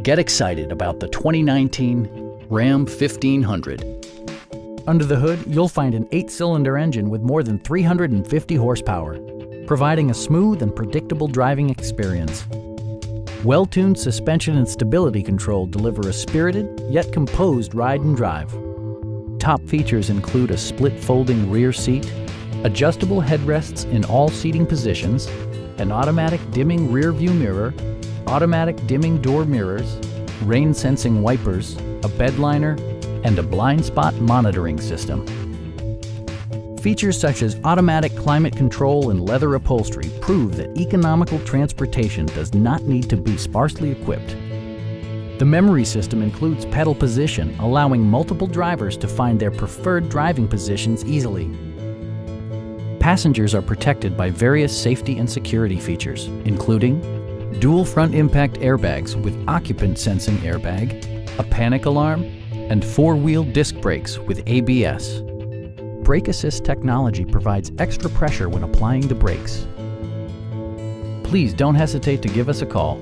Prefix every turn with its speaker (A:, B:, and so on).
A: Get excited about the 2019 Ram 1500. Under the hood, you'll find an 8-cylinder engine with more than 350 horsepower, providing a smooth and predictable driving experience. Well-tuned suspension and stability control deliver a spirited yet composed ride and drive. Top features include a split folding rear seat, adjustable headrests in all seating positions, an automatic dimming rear view mirror, automatic dimming door mirrors, rain sensing wipers, a bedliner, and a blind spot monitoring system. Features such as automatic climate control and leather upholstery prove that economical transportation does not need to be sparsely equipped. The memory system includes pedal position, allowing multiple drivers to find their preferred driving positions easily. Passengers are protected by various safety and security features, including dual front impact airbags with occupant sensing airbag, a panic alarm, and 4-wheel disc brakes with ABS. Brake assist technology provides extra pressure when applying the brakes. Please don't hesitate to give us a call.